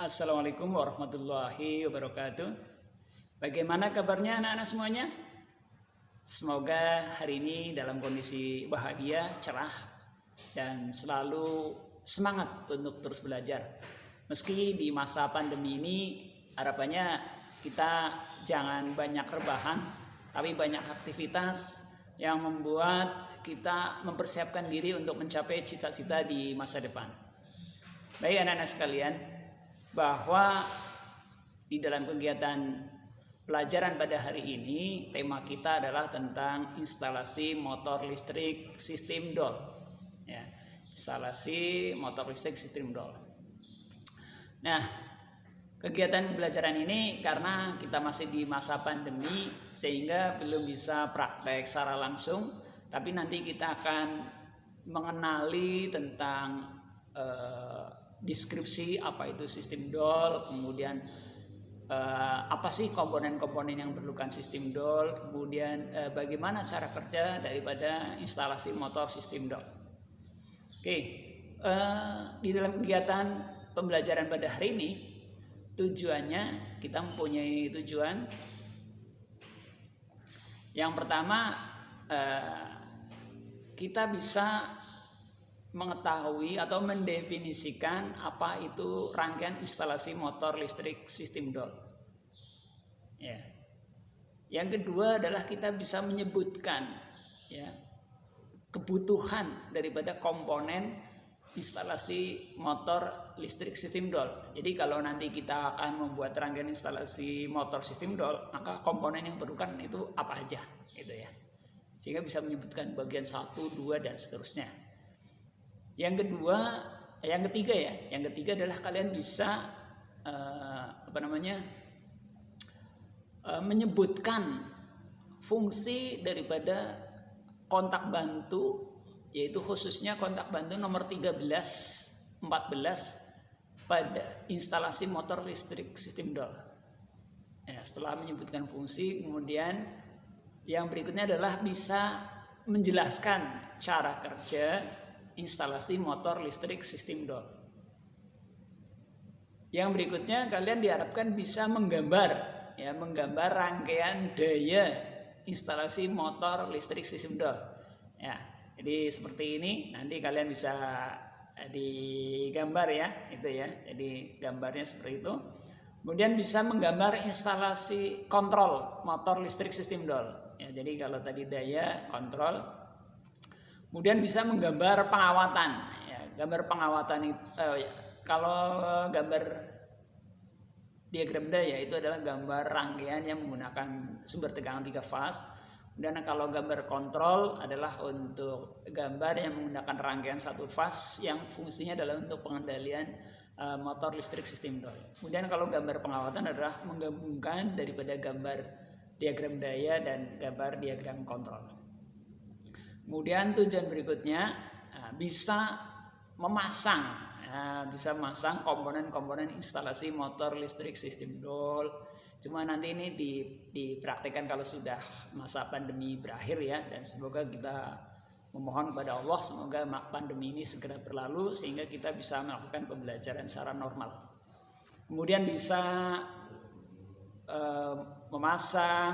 Assalamualaikum warahmatullahi wabarakatuh. Bagaimana kabarnya anak-anak semuanya? Semoga hari ini dalam kondisi bahagia, cerah, dan selalu semangat untuk terus belajar. Meski di masa pandemi ini harapannya kita jangan banyak rebahan, tapi banyak aktivitas yang membuat kita mempersiapkan diri untuk mencapai cita-cita di masa depan. Baik anak-anak sekalian, bahwa di dalam kegiatan pelajaran pada hari ini tema kita adalah tentang instalasi motor listrik sistem DOL. Ya, instalasi motor listrik sistem DOL. Nah, kegiatan pelajaran ini karena kita masih di masa pandemi sehingga belum bisa praktek secara langsung, tapi nanti kita akan mengenali tentang deskripsi apa itu sistem DOL, kemudian apa sih komponen-komponen yang diperlukan sistem DOL, kemudian bagaimana cara kerja daripada instalasi motor sistem DOL. Oke, di dalam kegiatan pembelajaran pada hari ini tujuannya kita mempunyai tujuan. Yang pertama, kita bisa mengetahui atau mendefinisikan apa itu rangkaian instalasi motor listrik sistem DOL. Ya. Yang kedua adalah kita bisa menyebutkan ya kebutuhan daripada komponen instalasi motor listrik sistem DOL. Jadi kalau nanti kita akan membuat rangkaian instalasi motor sistem DOL, maka komponen yang diperlukan itu apa aja, gitu ya. Sehingga bisa menyebutkan bagian 1, 2 dan seterusnya. Yang ketiga adalah kalian bisa menyebutkan fungsi daripada kontak bantu, yaitu khususnya kontak bantu nomor 13, 14 pada instalasi motor listrik sistem DOL. Ya, setelah menyebutkan fungsi, kemudian yang berikutnya adalah bisa menjelaskan cara kerja instalasi motor listrik sistem DOL. Yang berikutnya kalian diharapkan bisa menggambar rangkaian daya instalasi motor listrik sistem DOL. Ya, jadi seperti ini nanti kalian bisa digambar ya, itu ya. Jadi gambarnya seperti itu. Kemudian bisa menggambar instalasi kontrol motor listrik sistem DOL. Ya, jadi kalau tadi daya kontrol. Kemudian bisa menggambar pengawatan. Ya, gambar pengawatan itu kalau gambar diagram daya itu adalah gambar rangkaian yang menggunakan sumber tegangan 3 fase. Dan kalau gambar kontrol adalah untuk gambar yang menggunakan rangkaian 1 fase yang fungsinya adalah untuk pengendalian motor listrik sistem DOL. Kemudian kalau gambar pengawatan adalah menggabungkan daripada gambar diagram daya dan gambar diagram kontrol. Kemudian tujuan berikutnya bisa memasang komponen-komponen instalasi motor listrik sistem DOL. Cuma nanti ini dipraktikkan kalau sudah masa pandemi berakhir ya, dan semoga kita memohon kepada Allah semoga pandemi ini segera berlalu sehingga kita bisa melakukan pembelajaran secara normal. Kemudian bisa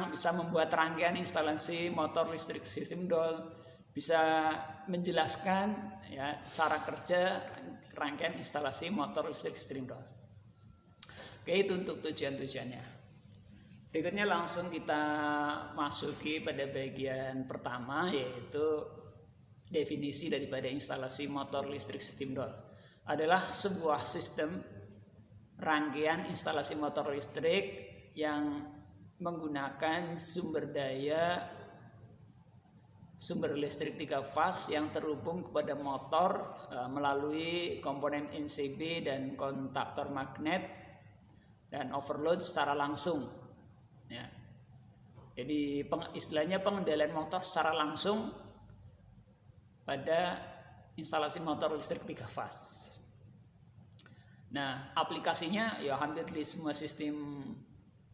bisa membuat rangkaian instalasi motor listrik sistem DOL, bisa menjelaskan ya cara kerja rangkaian instalasi motor listrik sistem DOL. Oke, itu untuk tujuan-tujuannya. Berikutnya langsung kita masuki pada bagian pertama, yaitu definisi daripada instalasi motor listrik sistem DOL. Adalah sebuah sistem rangkaian instalasi motor listrik yang menggunakan sumber listrik 3 fase yang terhubung kepada motor melalui komponen NCB dan kontaktor magnet dan overload secara langsung. Ya. Jadi istilahnya pengendalian motor secara langsung pada instalasi motor listrik 3 fase. Nah, aplikasinya ya hampir di semua sistem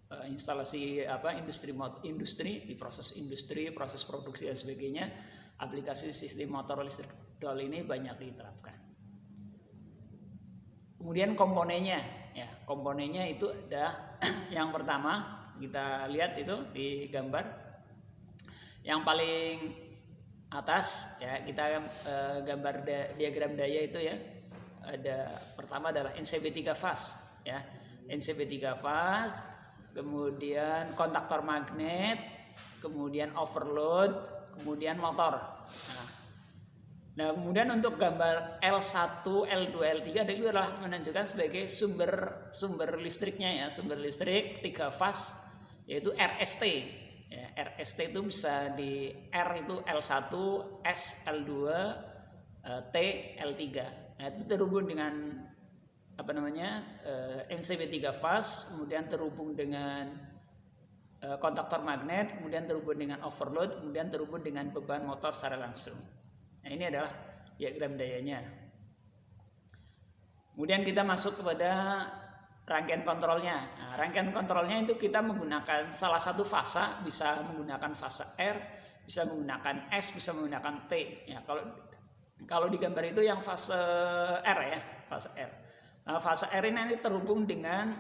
instalasi industri, di proses industri, proses produksi dan sebagainya, aplikasi sistem motor listrik DOL ini banyak diterapkan. Kemudian komponennya, ya komponennya itu ada yang pertama kita lihat itu di gambar yang paling atas ya, kita gambar diagram daya itu ya, ada pertama adalah NCB 3 fase ya, NCB 3 fase, kemudian kontaktor magnet, kemudian overload, kemudian motor. Nah, kemudian untuk gambar L1, L2, L3 itu adalah menunjukkan sebagai sumber listriknya ya, sumber listrik 3 fase yaitu RST. Ya, RST itu bisa di R itu L1, S L2, T L3. Nah, itu terhubung dengan apa namanya? MCB 3 fase, kemudian terhubung dengan kontaktor magnet, kemudian terhubung dengan overload, kemudian terhubung dengan beban motor secara langsung. Nah, ini adalah diagram dayanya. Kemudian kita masuk kepada rangkaian kontrolnya. Nah, rangkaian kontrolnya itu kita menggunakan salah satu fase, bisa menggunakan fase R, bisa menggunakan S, bisa menggunakan T. Ya, kalau di gambar itu yang fase R ya, fase R. Nah, fase R ini nanti terhubung dengan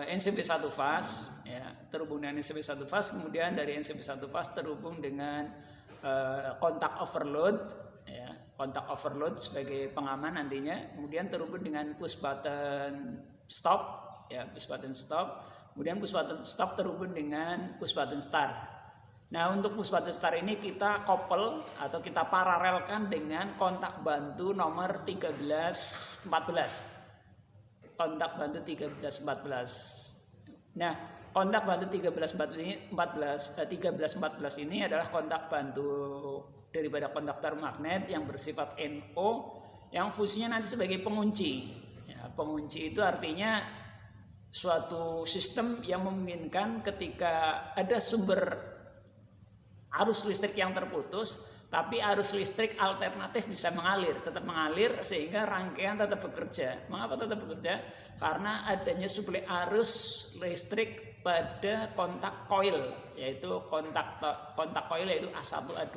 NCB 1 fase, ya, terhubung dengan NCB 1 fase, kemudian dari NCB 1 fase terhubung dengan kontak overload ya, kontak overload sebagai pengaman nantinya, kemudian terhubung dengan push button stop ya, push button stop, kemudian push button stop terhubung dengan push button start. Nah, untuk push button start ini kita couple atau kita paralelkan dengan kontak bantu nomor 1314, kontak bantu 1314. Nah, kontak bantu 1314 ini adalah kontak bantu daripada kontaktor magnet yang bersifat NO yang fungsinya nanti sebagai pengunci. Ya, pengunci itu artinya suatu sistem yang memungkinkan ketika ada sumber arus listrik yang terputus, tapi arus listrik alternatif bisa mengalir, tetap mengalir sehingga rangkaian tetap bekerja. Mengapa tetap bekerja? Karena adanya suplai arus listrik pada kontak coil, yaitu kontak coil yaitu A1 A2.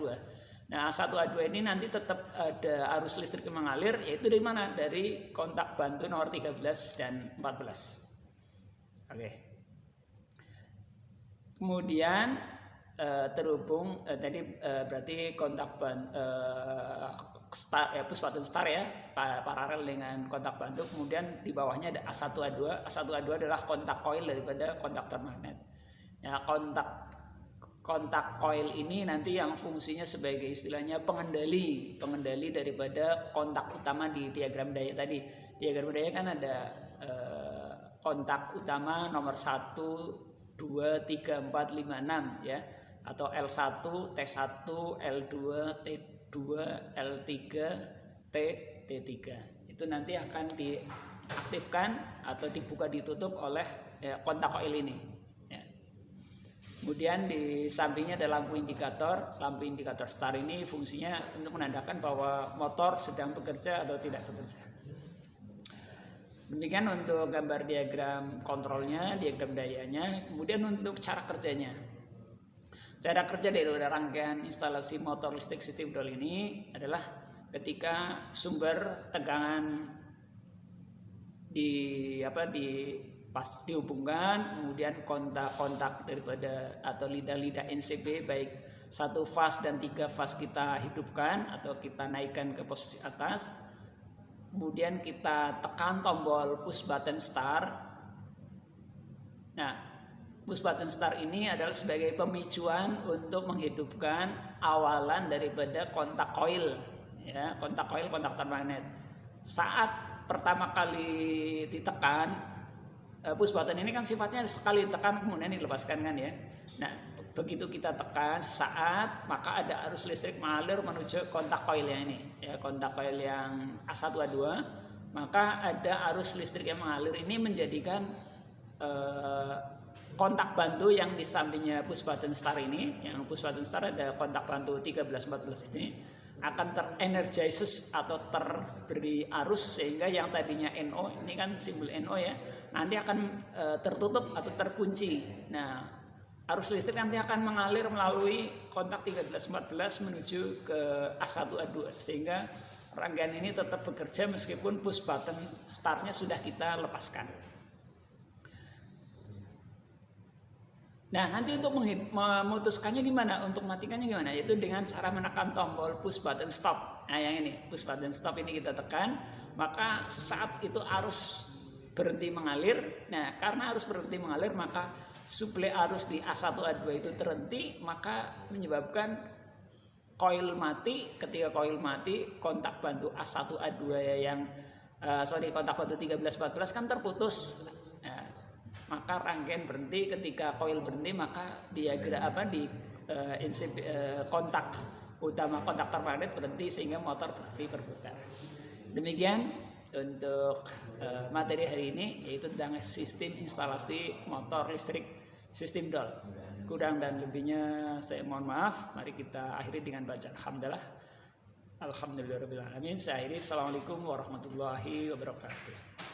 Nah, A1 A2 ini nanti tetap ada arus listrik yang mengalir, yaitu dari mana? Dari kontak bantu nomor 13 dan 14. Oke. Kemudian terhubung tadi berarti kontak start ya, push button start ya, paralel dengan kontak bantu. Kemudian di bawahnya ada A1 A2. A1 A2 adalah kontak coil daripada kontaktor magnet. Ya, kontak coil ini nanti yang fungsinya sebagai istilahnya pengendali daripada kontak utama di diagram daya tadi. Diagram daya kan ada kontak utama nomor 1, 2, 3, 4, 5, 6 ya, atau L1, T1, L2, T2, L3, T3. Itu nanti akan diaktifkan atau dibuka ditutup oleh kontak coil ini ya. Kemudian di sampingnya ada lampu indikator. Lampu indikator start ini fungsinya untuk menandakan bahwa motor sedang bekerja atau tidak bekerja. Demikian untuk gambar diagram kontrolnya, diagram dayanya. Kemudian untuk cara kerjanya. Cara kerja dari rangkaian instalasi motor listrik sistem dol ini adalah ketika sumber tegangan pas dihubungkan, kemudian kontak daripada atau lidah-lidah NCB baik 1 fase dan 3 fase kita hidupkan atau kita naikkan ke posisi atas. Kemudian kita tekan tombol push button start. Nah, push button start ini adalah sebagai pemicuan untuk menghidupkan awalan daripada kontak coil ya, kontaktor magnet. Saat pertama kali ditekan, push button ini kan sifatnya sekali ditekan kemudian dilepaskan kan ya. Nah, begitu kita tekan saat, maka ada arus listrik mengalir menuju kontak coil yang ini ya, kontak coil yang A1 A2, maka ada arus listrik yang mengalir ini menjadikan kontak bantu yang di sampingnya push button start ini, yang push button start ada kontak bantu 13-14 ini akan terenergizes atau terberi arus sehingga yang tadinya NO, ini kan simbol NO ya, nanti akan tertutup atau terkunci. Nah, arus listrik nanti akan mengalir melalui kontak 13-14 menuju ke A1 A2 sehingga rangkaian ini tetap bekerja meskipun push button startnya sudah kita lepaskan. Nah, nanti untuk memutuskannya gimana, untuk matikannya gimana, yaitu dengan cara menekan tombol push button stop. Nah, yang ini push button stop ini kita tekan, maka sesaat itu arus berhenti mengalir. Nah, karena arus berhenti mengalir, maka suplai arus di A1 A2 itu terhenti, maka menyebabkan koil mati. Ketika koil mati, kontak bantu A1 A2 yang kontak bantu 13-14 kan terputus. Nah, maka rangkaian berhenti. Ketika koil berhenti, maka kontak utama, kontaktor magnet berhenti sehingga motor berhenti berputar. Demikian untuk materi hari ini, yaitu tentang sistem instalasi motor listrik sistem DOL. Kurang dan lebihnya saya mohon maaf. Mari kita akhiri dengan baca alhamdulillahirabbil alamin. Saya akhiri. Assalamualaikum warahmatullahi wabarakatuh.